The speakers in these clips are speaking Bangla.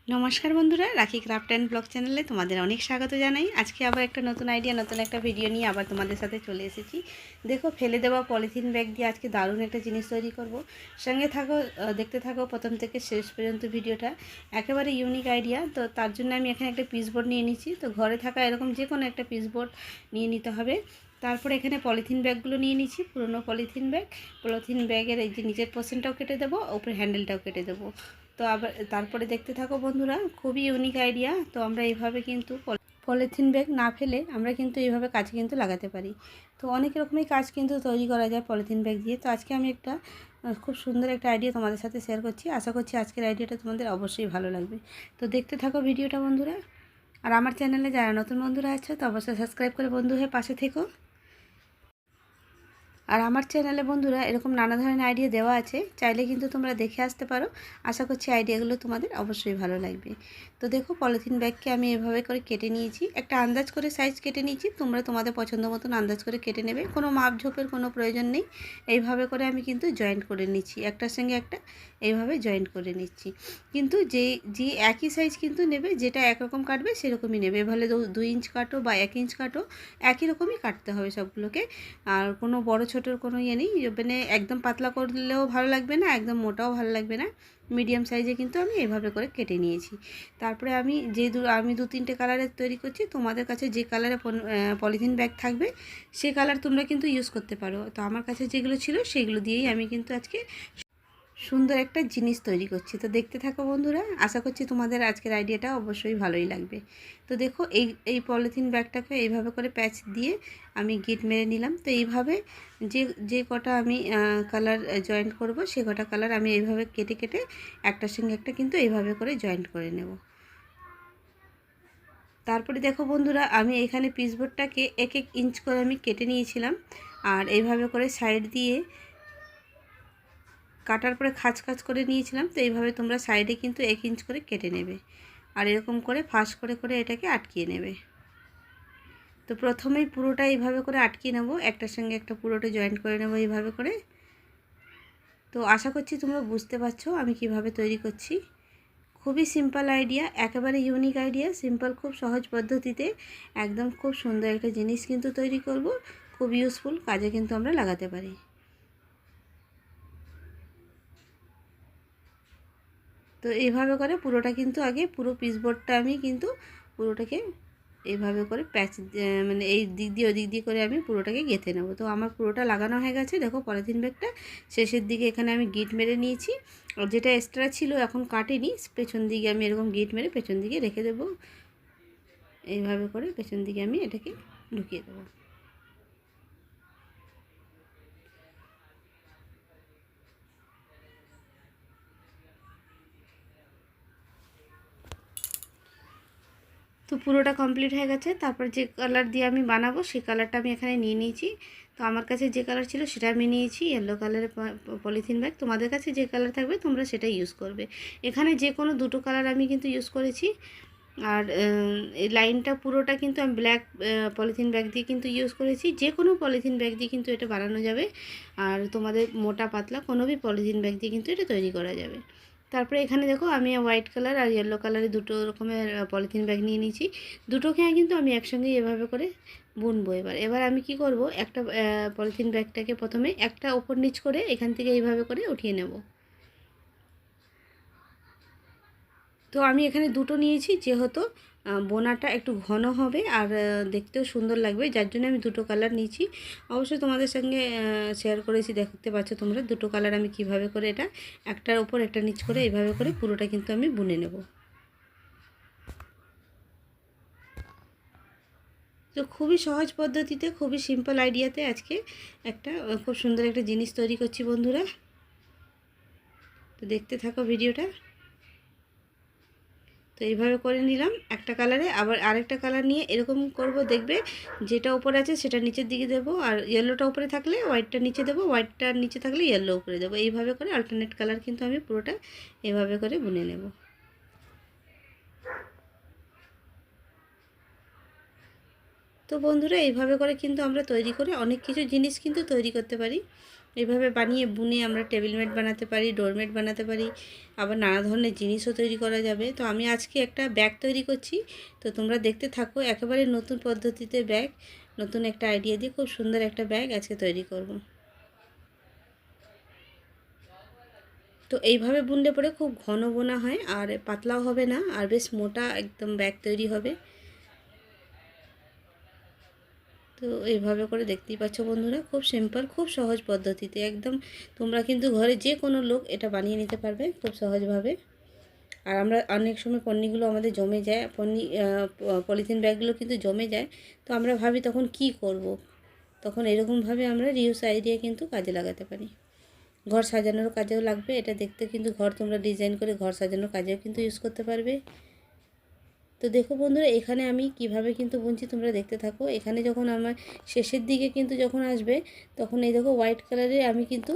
নমস্কার বন্ধুরা, রাখি ক্রাফট অ্যান্ড ব্লগ চ্যানেলে তোমাদের অনেক স্বাগত জানাই। আজকে আবার একটা নতুন আইডিয়া, নতুন একটা ভিডিও নিয়ে আবার তোমাদের সাথে চলে এসেছি। দেখো, ফেলে দেওয়া পলিথিন ব্যাগ দিয়ে আজকে দারুণ একটা জিনিস তৈরি করব। সঙ্গে থাকো, দেখতে থাকো প্রথম থেকে শেষ পর্যন্ত ভিডিওটা। একেবারে ইউনিক আইডিয়া। তো তার জন্য আমি এখানে একটা পিসবোর্ড নিয়ে নিচ্ছি। তো ঘরে থাকা এরকম যে কোনো একটা পিসবোর্ড নিয়ে নিতে হবে। তারপরে এখানে পলিথিন ব্যাগগুলো নিয়ে নিচ্ছি, পুরনো পলিথিন ব্যাগের এই যে নিচের পোর্শনটাও কেটে দেবো, উপরে হ্যান্ডেলটাও কেটে দেবো। তো আবার তারপরে দেখতে থাকো বন্ধুরা, খুবই ইউনিক আইডিয়া। তো আমরা এইভাবে কিন্তু পলিথিন ব্যাগ না ফেলে আমরা কিন্তু এইভাবে কাজে কিন্তু লাগাতে পারি। তো অনেক রকমের কাজ কিন্তু তৈরি করা যায় পলিথিন ব্যাগ দিয়ে। তো আজকে আমি একটা খুব সুন্দর একটা আইডিয়া তোমাদের সাথে শেয়ার করছি। আশা করছি আজকের আইডিয়াটা তোমাদের অবশ্যই ভালো লাগবে। তো দেখতে থাকো ভিডিওটা বন্ধুরা। আর আমার চ্যানেলে যারা নতুন বন্ধুরা আছো তো অবশ্যই সাবস্ক্রাইব করে বন্ধু হয়ে পাশে থেকো। আর আমার চ্যানেলে বন্ধুরা এরকম নানা ধরনের আইডিয়া দেওয়া আছে, চাইলে কিন্তু তোমরা দেখে আসতে পারো। আশা করছি আইডিয়াগুলো তোমাদের অবশ্যই ভালো লাগবে। তো দেখো, পলিথিন ব্যাগকে আমি এভাবে করে কেটে নিয়েছি, একটা আন্দাজ করে সাইজ কেটে নিয়েছি। তোমরা তোমাদের পছন্দ মতন আন্দাজ করে কেটে নেবে, কোনো মাপঝোপের কোনো প্রয়োজন নেই। এইভাবে করে আমি কিন্তু জয়েন্ট করে নিচ্ছি, একটার সঙ্গে একটা এইভাবে জয়েন্ট করে নিচ্ছি। কিন্তু যে একই সাইজ কিন্তু নেবে, যেটা একরকম কাটবে সেরকমই নেবে। এভাবে 2 ইঞ্চ কাটো বা 1 ইঞ্চ কাটো, একই রকমই কাটতে হবে সবগুলোকে। আর কোনো বড় ছোটোর কোনো ইয়ে নেই, মানে একদম পাতলা করলেও ভালো লাগবে না, একদম মোটাও ভালো লাগবে না। মিডিয়াম সাইজে কিন্তু আমি এভাবে করে কেটে নিয়েছি। তারপরে আমি আমি 2-3টে কালারের তৈরি করছি। তোমাদের কাছে যে কালারে পলিথিন ব্যাগ থাকবে সে কালার তোমরা কিন্তু ইউজ করতে পারো। তো আমার কাছে যেগুলো ছিল সেগুলো দিয়েই আমি কিন্তু আজকে সুন্দর একটা জিনিস তৈরি করছি। তো দেখতে থাকো বন্ধুরা, আশা করছি তোমাদের আজকের আইডিয়াটা অবশ্যই ভালোই লাগবে। তো দেখো, এই পলিথিন ব্যাগটাকে এইভাবে করে প্যাচ দিয়ে আমি গিট মেরে নিলাম। তো এইভাবে যে যে কটা আমি কালার জয়েন্ট করব, সে কটা কালার আমি এইভাবে কেটে কেটে একটার সঙ্গে একটা কিন্তু এইভাবে করে জয়েন্ট করে নেব। তারপরে দেখো বন্ধুরা, আমি এখানে পিসবোর্ডটাকে 1-1 ইঞ্চ করে আমি কেটে নিয়েছিলাম। আর এইভাবে করে সাইড দিয়ে কাটার পরে খাঁজ খাঁজ করে নিয়েছিলাম। তো এইভাবে তোমরা সাইডে কিন্তু 1 ইঞ্চ করে কেটে নেবে, আর এরকম করে ফাঁস করে করে এটাকে আটকিয়ে নেবে। তো প্রথমেই পুরোটা এইভাবে করে আটকিয়ে নেব, একটার সঙ্গে একটা পুরোটা জয়েন্ট করে নেব এইভাবে করে। তো আশা করছি তোমরা বুঝতে পারছো আমি কিভাবে তৈরি করছি। খুবই সিম্পল আইডিয়া, একেবারে ইউনিক আইডিয়া, সিম্পল খুব সহজ পদ্ধতিতে একদম খুব সুন্দর একটা জিনিস কিন্তু তৈরি করব। খুব ইউজফুল কাজে কিন্তু আমরা লাগাতে পারি। তো এইভাবে করে পুরোটা কিন্তু আগে পুরো পিসবোর্ডটা আমি কিন্তু পুরোটাকে এইভাবে করে প্যাচ, মানে এই দিক দিয়ে ওই দিক দিয়ে করে আমি পুরোটাকে গেঁথে নেব। তো আমার পুরোটা লাগানো হয়ে গেছে। দেখো, পলিথিন ব্যাগটা শেষের দিকে এখানে আমি গিট মেরে নিয়েছি। আর যেটা এক্সট্রা ছিল এখন কাটিনি, পেছন দিকে আমি এরকম গিট মেরে পেছন দিকে রেখে দেবো। এইভাবে করে পেছন দিকে আমি এটাকে ঢুকিয়ে দেবো। তো পুরোটা কমপ্লিট হয়ে গেছে। তারপর যে কালার দিয়ে আমি বানাবো সেই কালারটা আমি এখানে নিয়ে নিয়েছি। তো আমার কাছে যে কালার ছিল সেটা আমি নিয়েছি, ইয়েলো কালারের পলিথিন ব্যাগ। তোমাদের কাছে যে কালার থাকবে তোমরা সেটাই ইউজ করবে। এখানে যে কোনো দুটো কালার আমি কিন্তু ইউজ করেছি। আর এই লাইনটা পুরোটা কিন্তু আমি ব্ল্যাক পলিথিন ব্যাগ দিয়ে কিন্তু ইউজ করেছি। যে কোনো পলিথিন ব্যাগ দিয়ে কিন্তু এটা বানানো যাবে। আর তোমাদের মোটা পাতলা কোনো भी পলিথিন ব্যাগ দিয়ে কিন্তু এটা তৈরি করা যাবে। তারপরে এখানে দেখো, আমি হোয়াইট কালার আর ইয়েলো কালারের দুটো রকমের পলিথিন ব্যাগ নিয়ে নিয়েছি। দুটোকে কিন্তু আমি একসঙ্গে এভাবে করে বুনবো। এবার আমি কি করব, একটা পলিথিন ব্যাগটাকে প্রথমে একটা ওপর নিচ করে এখান থেকে এইভাবে করে উঠিয়ে নেব। তো আমি এখানে দুটো নিয়েছি, যেহেতু বোনাটা একটু ঘন হবে আর দেখতেও সুন্দর লাগবে, যার জন্য আমি দুটো কালার নিয়েছি। অবশ্যই তোমাদের সঙ্গে শেয়ার করেছি, দেখতে পাচ্ছ তোমরা দুটো কালার আমি কিভাবে করে এটা একটার উপর একটা নিচ করে এইভাবে করে পুরোটা কিন্তু আমি বুনে নেব। তো খুবই সহজ পদ্ধতিতে, খুবই সিম্পল আইডিয়াতে আজকে একটা খুব সুন্দর একটা জিনিস তৈরি করছি বন্ধুরা। তো দেখতে থাকো ভিডিওটা। তো এইভাবে করে নিলাম একটা কালারে, আবার আরেকটা কালার নিয়ে এরকম করব। দেখবে যেটা উপরে আছে সেটা নিচের দিকে দেবো, আর ইয়েলোটা উপরে থাকলে হোয়াইটটা নিচে দেবো, হোয়াইটটা নিচে থাকলে ইয়েলো উপরে দেবো। এইভাবে করে অল্টারনেট কালার কিন্তু আমি পুরোটা এভাবে করে বুনে নেব। তো বন্ধুরা, এইভাবে করে কিন্তু আমরা তৈরি করে অনেক কিছু জিনিস কিন্তু তৈরি করতে পারি। এইভাবে বানিয়ে বুনে আমরা টেবিল ম্যাট বানাতে পারি, ডোরমেট বানাতে পারি, আবার নানা ধরনের জিনিসও তৈরি করা যাবে। তো আমি আজকে একটা ব্যাগ তৈরি করছি, তো তোমরা দেখতে থাকো। একেবারে নতুন পদ্ধতিতে ব্যাগ, নতুন একটা আইডিয়া দিয়ে খুব সুন্দর একটা ব্যাগ আজকে তৈরি করব। তো এইভাবে বুনলে পরে খুব ঘন বোনা হয়, আর পাতলাও হবে না, আর বেশ মোটা একদম ব্যাগ তৈরি হবে। তো এইভাবে করে দেখতেই পাচ্ছ বন্ধুরা, খুব সিম্পল, খুব সহজ পদ্ধতিতে একদম তোমরা কিন্তু ঘরে যে কোনো লোক এটা বানিয়ে নিতে পারবে খুব সহজভাবে। আর আমরা অনেক সময় পণ্যগুলো আমাদের জমে যায়, পলিথিন ব্যাগগুলো কিন্তু জমে যায়, তো আমরা ভাবি তখন কি করব। তখন এরকমভাবে আমরা রিউজ আইডিয়া কিন্তু কাজে লাগাতে পারি। ঘর সাজানোর কাজেও লাগবে এটা। দেখতে কিন্তু ঘর তোমরা ডিজাইন করে ঘর সাজানোর কাজেও কিন্তু ইউজ করতে পারবে। তো দেখো বন্ধুরা, এখানে আমি কিভাবে কিন্তু বুনছি তোমরা দেখতে থাকো। এখানে যখন আমার শেষের দিকে কিন্তু যখন আসবে, তখন এই দেখো হোয়াইট কালারের আমি কিন্তু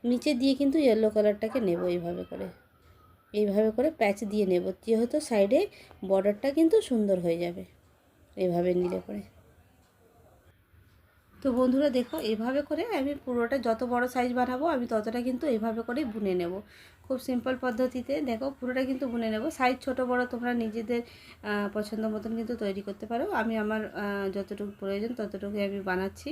নিচে দিয়ে কিন্তু ইয়েলো কালারটাকে নেব এইভাবে করে প্যাচ দিয়ে নেব, যেহেতু সাইডে বর্ডারটা কিন্তু সুন্দর হয়ে যাবে এইভাবে নিলে পরে। তো বন্ধুরা দেখো, এভাবে করে আমি পুরোটা যত বড় সাইজ বানাবো আমি ততটা কিন্তু এইভাবে করেই বুনে নেব। খুব সিম্পল পদ্ধতিতে দেখো পুরোটা কিন্তু বুনে নেব। সাইজ ছোট বড় তোমরা নিজেদের পছন্দ মতন কিন্তু তৈরি করতে পারো। আমি আমার যতটুকু প্রয়োজন ততটুকুই আমি বানাচ্ছি।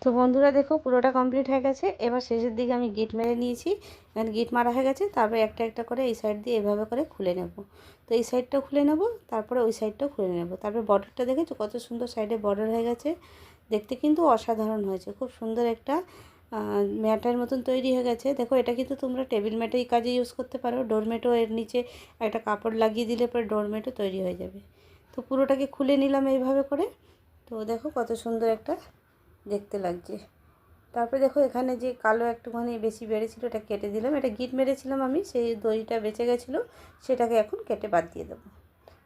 তো বন্ধুরা দেখো পুরোটা কমপ্লিট হয়ে গেছে। এবার শেষের দিকে আমি গিট মেরে নিয়েছি, মানে গিট মারা হয়ে গেছে। তারপরে একটা একটা করে এই সাইড দিয়ে এভাবে করে খুলে নেব। তো এই সাইডটাও খুলে নেব, তারপরে ওই সাইডটাও খুলে নেব। তারপরে বর্ডারটা দেখেছো কত সুন্দর সাইডে বর্ডার হয়ে গেছে, দেখতে কিন্তু অসাধারণ হয়েছে। খুব সুন্দর একটা ম্যাটের মতন তৈরি হয়ে গেছে। দেখো এটা কিন্তু তোমরা টেবিল ম্যাটের কাজে ইউজ করতে পারো। ডোরমেটও এর নিচে একটা কাপড় লাগিয়ে দিলে পরে ডোরমেটও তৈরি হয়ে যাবে। তো পুরোটাকে খুলে নিলাম এইভাবে করে। তো দেখো কত সুন্দর একটা দেখতে লাগছে। তারপরে দেখো এখানে যে কালো একটুখানি বেশি বেড়েছিল এটা কেটে দিলাম। এটা গিট মেরেছিলাম আমি, সেই দড়িটা বেঁচে গেছিলো, সেটাকে এখন কেটে বাদ দিয়ে দেবো।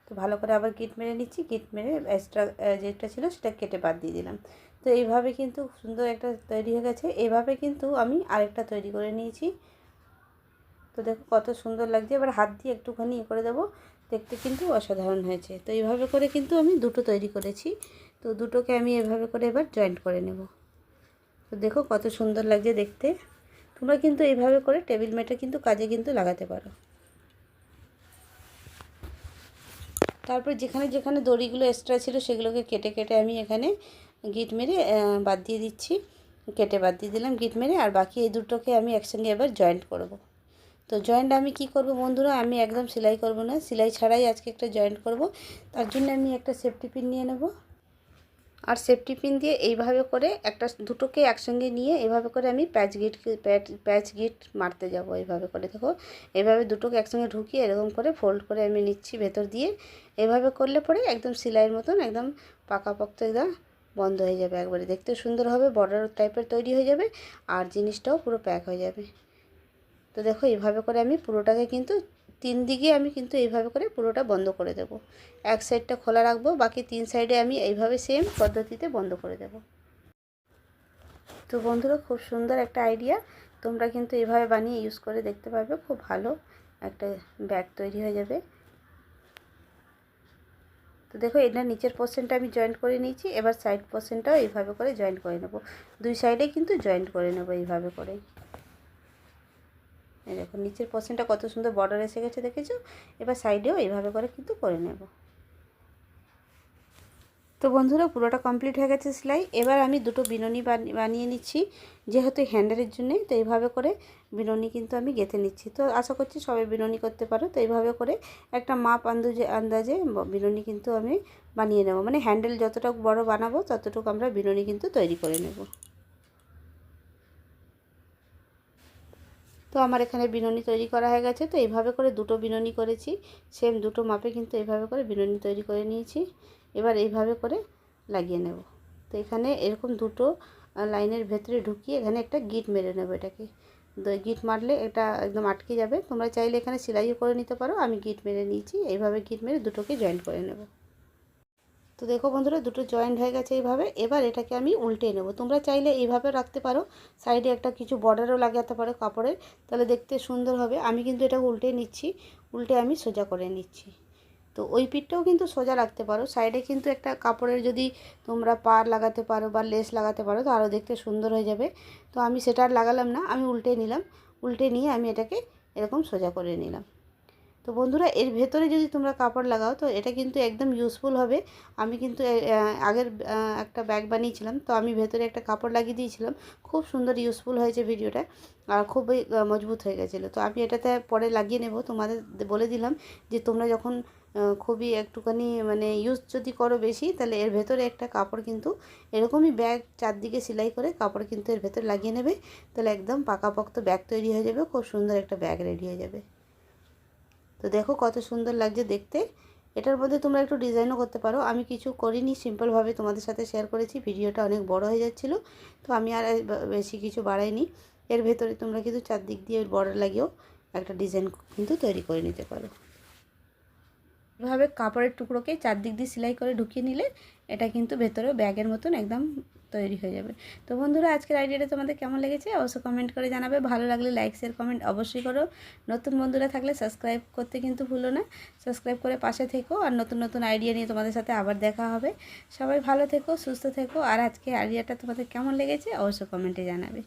তো ভালো করে আবার গিট মেরে নিচ্ছি, গিট মেরে এক্সট্রা যেটা ছিল সেটা কেটে বাদ দিয়ে দিলাম। তো এইভাবে কিন্তু সুন্দর একটা তৈরি হয়ে গেছে। এইভাবে কিন্তু আমি আরেকটা তৈরি করে নিয়েছি। তো দেখো কত সুন্দর লাগছে। এবার হাত দিয়ে একটুখানি করে দেবো, দেখতে কিন্তু অসাধারণ হয়েছে। তো এইভাবে করে কিন্তু আমি দুটো তৈরি করেছি। তো দুটোকে আমি এভাবে করে এবার জয়েন্ট করে নেব। তো দেখো কত সুন্দর লাগছে দেখতে। তোমরা কিন্তু এইভাবে করে টেবিল ম্যাটে কিন্তু কাজে কিন্তু লাগাতে পারো। তারপর যেখানে যেখানে দড়িগুলো এক্সট্রা ছিল সেগুলোকে কেটে কেটে আমি এখানে গিট মেরে বাদ দিয়ে দিচ্ছি। কেটে বাদ দিয়ে দিলাম গিট মেরে। আর বাকি এই দুটোকে আমি একসঙ্গে এবার জয়েন্ট করব। তো জয়েন্ট আমি কি করব বন্ধুরা, আমি একদম সেলাই করব না, সেলাই ছাড়াই আজকে একটা জয়েন্ট করব। তার জন্য আমি একটা সেফটি পিন নিয়ে নেব, আর সেফটি পিন দিয়ে এইভাবে করে একটা দুটোকে একসঙ্গে নিয়ে এভাবে করে আমি প্যাচ গিট মারতে যাব। এইভাবে করে দেখো, এইভাবে দুটোকে একসঙ্গে ঢুকিয়ে এরকম করে ফোল্ড করে আমি নিচ্ছি ভেতর দিয়ে। এভাবে করলে পরে একদম সেলাইয়ের মতন একদম পাকাপোক্ত একদম বন্ধ হয়ে যাবে, একবারে দেখতে সুন্দর হবে, বর্ডার টাইপের তৈরি হয়ে যাবে, আর জিনিসটাও পুরো প্যাক হয়ে যাবে। তো দেখো এইভাবে করে আমি পুরোটাকে কিন্তু 3 দিকে আমি কিন্তু এইভাবে করে পুরোটা বন্ধ করে দেব। এক সাইডটা খোলা রাখবো, বাকি 3 সাইডে আমি এইভাবে সেম পদ্ধতিতে বন্ধ করে দেব। তো বন্ধুরা, খুব সুন্দর একটা আইডিয়া, তোমরা কিন্তু এভাবে বানিয়ে ইউজ করে দেখতে পারবে, খুব ভালো একটা ব্যাগ তৈরি হয়ে যাবে। তো দেখো, এটা নিচের পোর্শনটা আমি জয়েন্ট করে নিয়েছি, এবার সাইড পোর্শনটাও এইভাবে করে জয়েন্ট করে নেব। দুই সাইডে কিন্তু জয়েন্ট করে নেব এইভাবে করে। এই দেখো, নিচের পোর্শনটা কত সুন্দর বর্ডার এসে গেছে, দেখেছো? এবার সাইডেও এইভাবে করে কিন্তু করে নেব। তো বন্ধুরা, পুরোটা কমপ্লিট হয়ে গেছে সেলাই। এবার আমি দুটো বিনুনি বানিয়ে নিচ্ছি, যেহেতু হ্যান্ডেলের জন্যে। তো এইভাবে করে বিনুনি কিন্তু আমি গেঁথে নিচ্ছি। তো আশা করছি সবাই বিনুনি করতে পারো। তো এইভাবে করে একটা মাপ আন্দাজে বিনুনি কিন্তু আমি বানিয়ে নেব, মানে হ্যান্ডেল যতটুকু বড় বানাবো ততটুকু আমরা বিনুনি কিন্তু তৈরি করে নেব। তো আমার এখানে বিনুনি তৈরি করা হয়ে গেছে। তো এইভাবে করে দুটো বিনুনি করেছি, সেম দুটো মাপে কিন্তু এইভাবে করে বিনুনি তৈরি করে নিয়েছি। এবার এইভাবে করে লাগিয়ে নেব। তো এখানে এরকম দুটো লাইনের ভেতরে ঢুকিয়ে এখানে একটা গিট মেরে নেব। এটাকে গিট মারলে এটা একদম আটকে যাবে। তোমরা চাইলে এখানে সেলাইও করে নিতে পারো, আমি গিট মেরে নিয়েছি। এইভাবে গিট মেরে দুটোকে জয়েন্ট করে নেব। তো দেখো বন্ধুরা, দুটো জয়েন্ট হয়ে গেছে এইভাবে। এবার এটাকে আমি উল্টে নেব। তোমরা চাইলে এইভাবে রাখতে পারো, সাইডে একটা কিছু বর্ডারও লাগাতে পারো কাপড়ের, তাহলে দেখতে সুন্দর হবে। আমি কিন্তু এটা উল্টে নিচ্ছি, উল্টে আমি সোজা করে নিচ্ছি। তো ওই পিঠটাও কিন্তু সোজা রাখতে পারো, সাইডে কিন্তু একটা কাপড়ের যদি তোমরা পাড় লাগাতে পারো বা লেস লাগাতে পারো তো আরও দেখতে সুন্দর হয়ে যাবে। তো আমি সেটা আর লাগালাম না, আমি উল্টে নিলাম। উল্টে নিয়ে আমি এটাকে এরকম সোজা করে নিলাম। তো বন্ধুরা, এর ভেতরে যদি তোমরা কাপড় লাগাও তো এটা কিন্তু একদম ইউজফুল হবে। আমি কিন্তু আগের একটা ব্যাগ বানিয়েছিলাম, তো আমি ভেতরে একটা কাপড় লাগিয়ে দিয়েছিলাম, খুব সুন্দর ইউজফুল হয়েছে ভিডিওটা, আর খুবই মজবুত হয়ে গেছিলো। তো আমি এটাতে পরে লাগিয়ে নেব। তোমাদের বলে দিলাম যে তোমরা যখন খুবই একটুখানি মানে ইউজ যদি করো বেশি, তাহলে এর ভেতরে একটা কাপড় কিন্তু এরকমই ব্যাগ চারদিকে সেলাই করে কাপড় কিন্তু এর ভেতরে লাগিয়ে নেবে, তাহলে একদম পাকাপোক্ত ব্যাগ তৈরি হয়ে যাবে, খুব সুন্দর একটা ব্যাগ রেডি হয়ে যাবে। তো দেখো কত সুন্দর লাগছে দেখতে। এটার মধ্যে তোমরা একটু ডিজাইনও করতে পারো, আমি কিছু করিনি, সিম্পলভাবে তোমাদের সাথে শেয়ার করেছি। ভিডিওটা অনেক বড় হয়ে যাচ্ছিল, তো আমি আর বেশি কিছু বাড়াইনি। এর ভেতরে তোমরা কিন্তু চারদিক দিয়ে বর্ডার লাগিয়েও একটা ডিজাইন কিন্তু তৈরি করে নিতে পারো। এভাবে কাপড়ের টুকরোকে চারদিক দিয়ে সেলাই করে ঢুকিয়ে নিলে এটা কিন্তু ভেতরে ব্যাগের মতন একদম তৈরি হয়ে যাবে। তো বন্ধুরা, আজকের আইডিয়াটা তোমাদের কেমন লেগেছে অবশ্যই কমেন্ট করে জানাবে। ভালো লাগলে লাইক শেয়ার কমেন্ট অবশ্যই করো। নতুন বন্ধুরা থাকলে সাবস্ক্রাইব করতে কিন্তু ভুলো না, সাবস্ক্রাইব করে পাশে থেকো। আর নতুন নতুন আইডিয়া নিয়ে তোমাদের সাথে আবার দেখা হবে। সবাই ভালো থেকো, সুস্থ থেকো। আর আজকে আইডিয়াটা তোমাদের কেমন লেগেছে অবশ্যই কমেন্টে জানাবে।